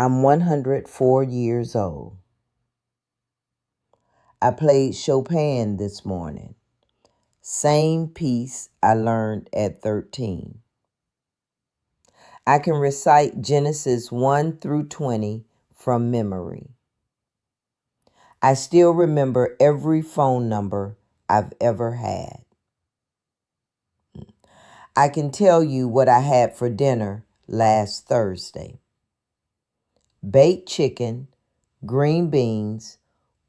I'm 104 years old. I played Chopin this morning. Same piece I learned at 13. I can recite Genesis 1 through 20 from memory. I still remember every phone number I've ever had. I can tell you what I had for dinner last Thursday. Baked chicken, green beans,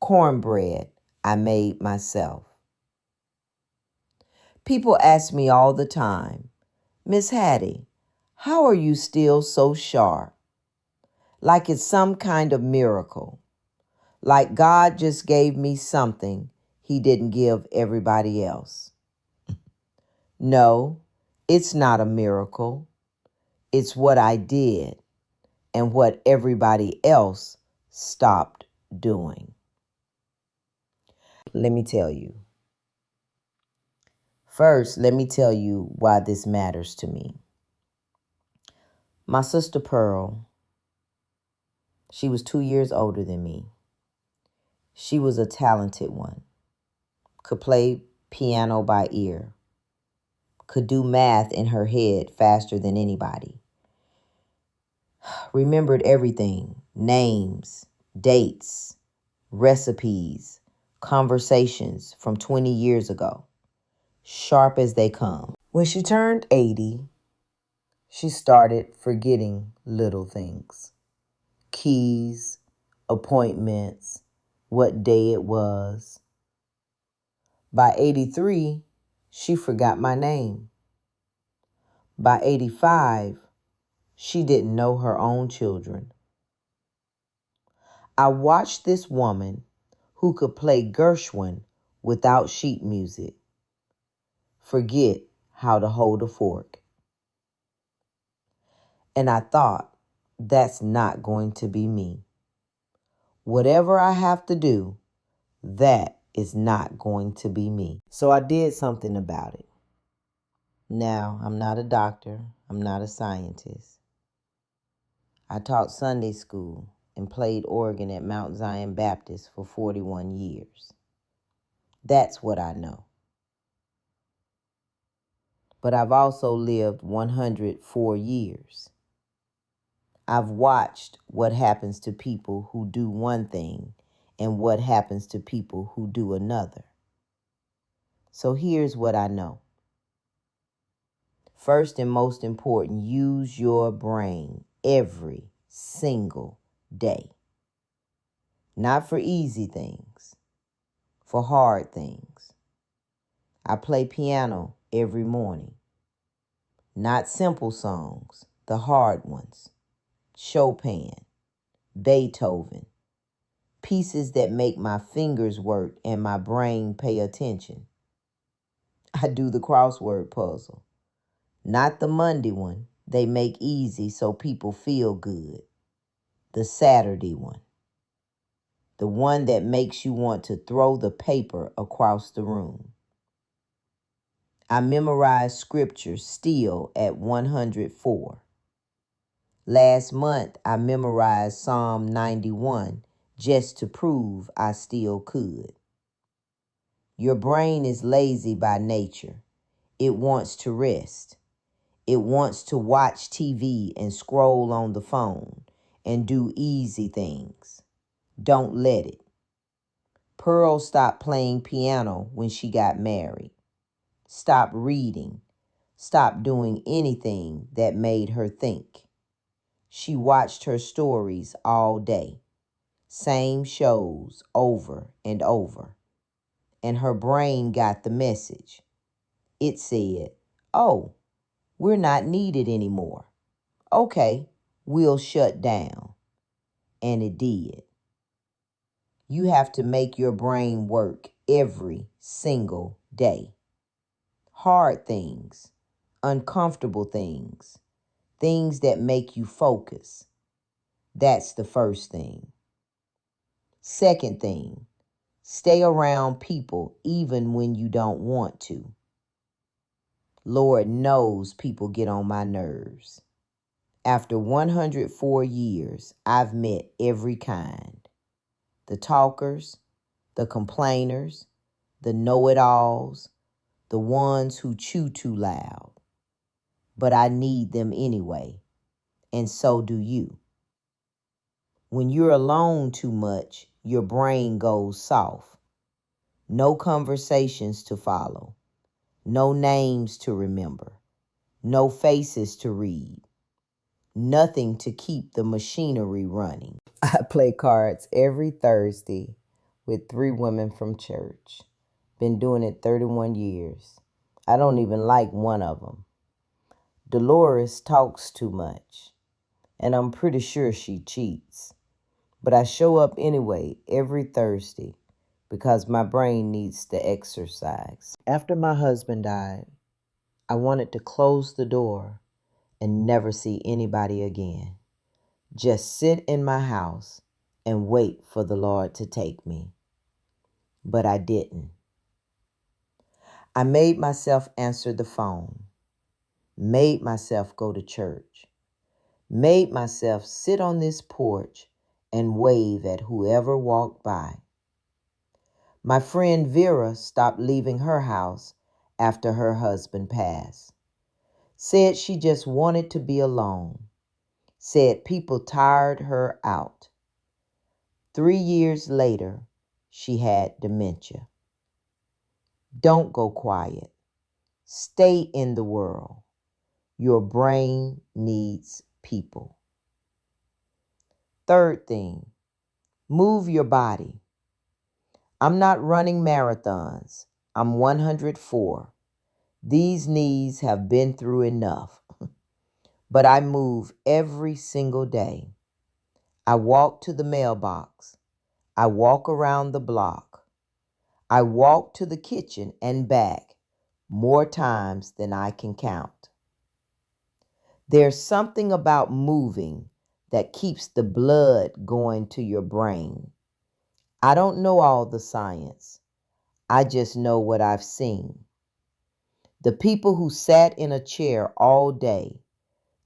cornbread I made myself. People ask me all the time, Miss Hattie, how are you still so sharp? Like it's some kind of miracle. Like God just gave me something he didn't give everybody else. No, it's not a miracle. It's what I did and what everybody else stopped doing. Let me tell you. First, let me tell you why this matters to me. My sister Pearl, she was 2 years older than me. She was a talented one, could play piano by ear, could do math in her head faster than anybody, remembered everything, names, dates, recipes, conversations from 20 years ago, sharp as they come. When she turned 80, she started forgetting little things. Keys, appointments, what day it was. By 83, she forgot my name. By 85, she didn't know her own children. I watched this woman who could play Gershwin without sheet music forget how to hold a fork. And I thought, that's not going to be me. Whatever I have to do, that is not going to be me. So I did something about it. Now, I'm not a doctor. I'm not a scientist. I taught Sunday school and played organ at Mount Zion Baptist for 41 years. That's what I know. But I've also lived 104 years. I've watched what happens to people who do one thing and what happens to people who do another. So here's what I know. First and most important, use your brain every single day. Not for easy things, for hard things. I play piano every morning. Not simple songs, the hard ones. Chopin, Beethoven. Pieces that make my fingers work and my brain pay attention. I do the crossword puzzle. Not the Monday one they make easy so people feel good. The Saturday one. The one that makes you want to throw the paper across the room. I memorize scripture still at 104. Last month, I memorized Psalm 91 just to prove I still could. Your brain is lazy by nature. It wants to rest. It wants to watch TV and scroll on the phone and do easy things. Don't let it. Pearl stopped playing piano when she got married. Stopped reading. Stopped doing anything that made her think. She watched her stories all day. Same shows over and over. And her brain got the message. It said, oh, we're not needed anymore. Okay, we'll shut down. And it did. You have to make your brain work every single day. Hard things, uncomfortable things, things that make you focus. That's the first thing. Second thing, stay around people even when you don't want to. Lord knows people get on my nerves. After 104 years, I've met every kind. The talkers, the complainers, the know-it-alls, the ones who chew too loud. But I need them anyway, and so do you. When you're alone too much, your brain goes soft. No conversations to follow, no names to remember, no faces to read, nothing to keep the machinery running. I play cards every Thursday with 3 women from church. Been doing it 31 years. I don't even like one of them. Dolores talks too much, and I'm pretty sure she cheats. But I show up anyway every Thursday because my brain needs the exercise. After my husband died, I wanted to close the door and never see anybody again. Just sit in my house and wait for the Lord to take me. But I didn't. I made myself answer the phone, made myself go to church, made myself sit on this porch and wave at whoever walked by. My friend Vera stopped leaving her house after her husband passed. Said she just wanted to be alone. Said people tired her out. 3 years later, she had dementia. Don't go quiet. Stay in the world. Your brain needs people. Third thing, move your body. I'm not running marathons. I'm 104. These knees have been through enough. But I move every single day. I walk to the mailbox. I walk around the block. I walk to the kitchen and back more times than I can count. There's something about moving that keeps the blood going to your brain. I don't know all the science. I just know what I've seen. The people who sat in a chair all day,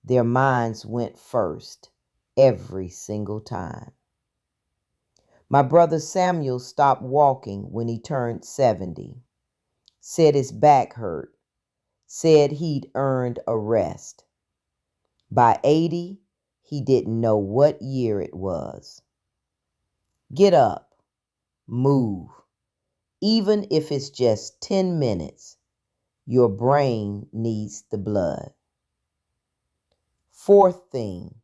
their minds went first every single time. My brother Samuel stopped walking when he turned 70. Said his back hurt. Said he'd earned a rest. By 80, he didn't know what year it was. Get up, move. Even if it's just 10 minutes, your brain needs the blood. Fourth thing,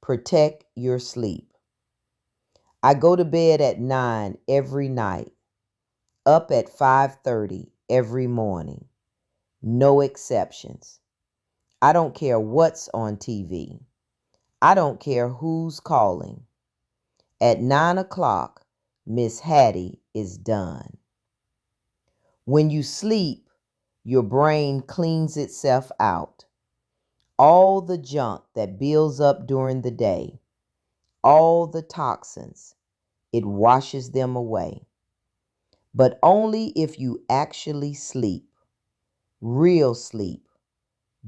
protect your sleep. I go to bed at 9 every night, up at 5:30 every morning. No exceptions. I don't care what's on TV. I don't care who's calling. At 9 o'clock, Miss Hattie is done. When you sleep, your brain cleans itself out. All the junk that builds up during the day, all the toxins, it washes them away. But only if you actually sleep, real sleep,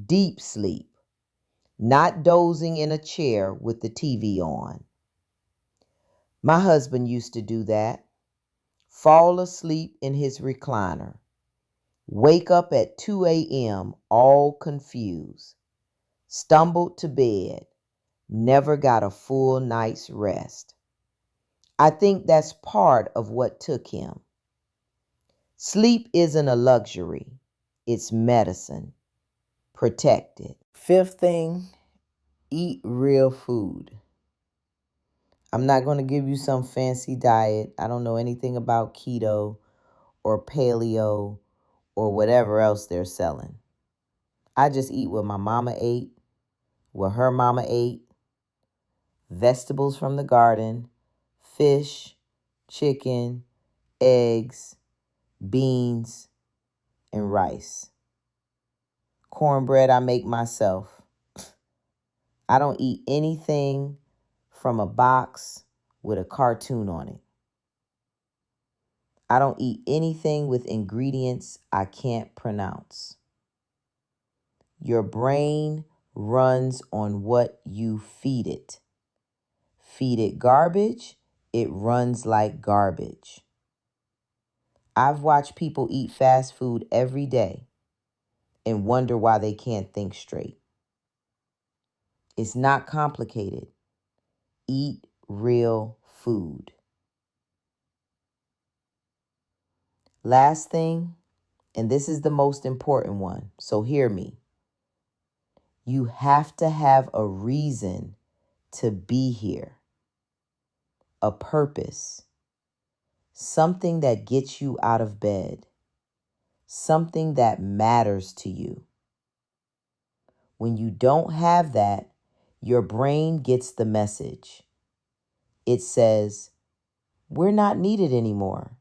deep sleep, not dozing in a chair with the TV on. My husband used to do that. Fall asleep in his recliner. Wake up at 2 a.m. all confused. Stumbled to bed. Never got a full night's rest. I think that's part of what took him. Sleep isn't a luxury. It's medicine. Protect it. Fifth thing, eat real food. I'm not going to give you some fancy diet. I don't know anything about keto or paleo or whatever else they're selling. I just eat what my mama ate, what her mama ate, vegetables from the garden, fish, chicken, eggs, beans, and rice. Cornbread I make myself. I don't eat anything from a box with a cartoon on it. I don't eat anything with ingredients I can't pronounce. Your brain runs on what you feed it. Feed it garbage, it runs like garbage. I've watched people eat fast food every day and wonder why they can't think straight. It's not complicated. Eat real food. Last thing, and this is the most important one, so hear me. You have to have a reason to be here, a purpose, something that gets you out of bed, something that matters to you. When you don't have that, your brain gets the message. It says, we're not needed anymore.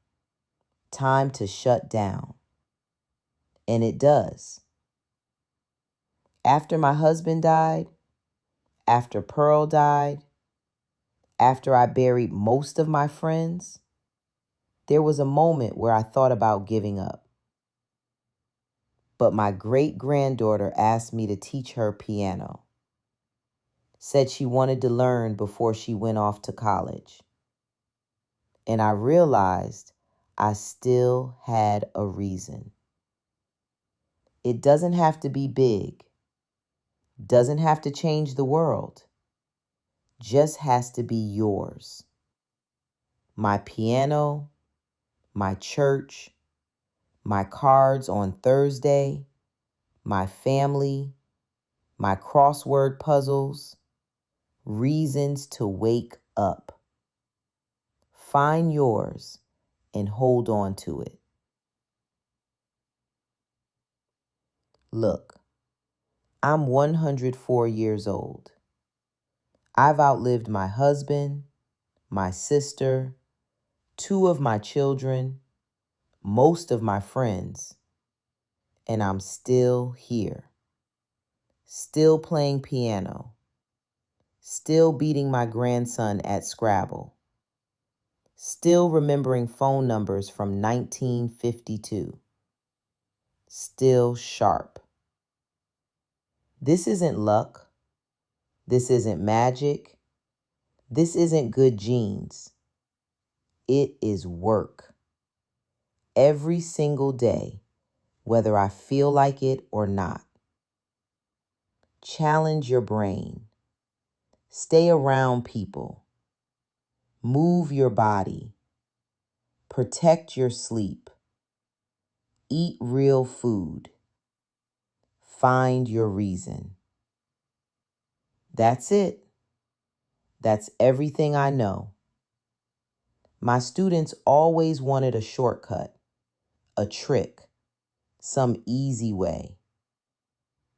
Time to shut down. And it does. After my husband died, after Pearl died, after I buried most of my friends, there was a moment where I thought about giving up. But my great-granddaughter asked me to teach her piano. Said she wanted to learn before she went off to college. And I realized I still had a reason. It doesn't have to be big. Doesn't have to change the world. Just has to be yours. My piano, my church, my cards on Thursday, my family, my crossword puzzles, reasons to wake up. Find yours and hold on to it. Look, I'm 104 years old. I've outlived my husband, my sister, 2 of my children, most of my friends, and I'm still here. Still playing piano. Still beating my grandson at Scrabble. Still remembering phone numbers from 1952. Still sharp. This isn't luck. This isn't magic. This isn't good genes. It is work. Every single day, whether I feel like it or not. Challenge your brain. Stay around people. Move your body. Protect your sleep. Eat real food. Find your reason. That's it. That's everything I know. My students always wanted a shortcut, a trick, some easy way.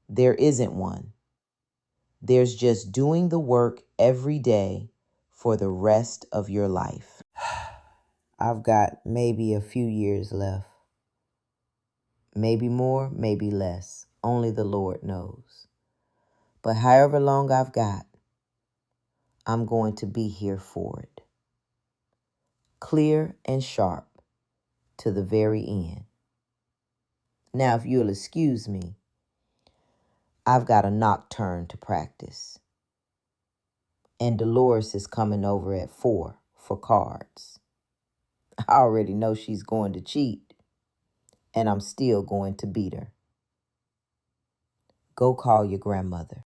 There isn't one. There's just doing the work every day for the rest of your life. I've got maybe a few years left. Maybe more, maybe less. Only the Lord knows. But however long I've got, I'm going to be here for it. Clear and sharp to the very end. Now, if you'll excuse me, I've got a nocturne to practice. And Dolores is coming over at 4 for cards. I already know she's going to cheat, and I'm still going to beat her. Go call your grandmother.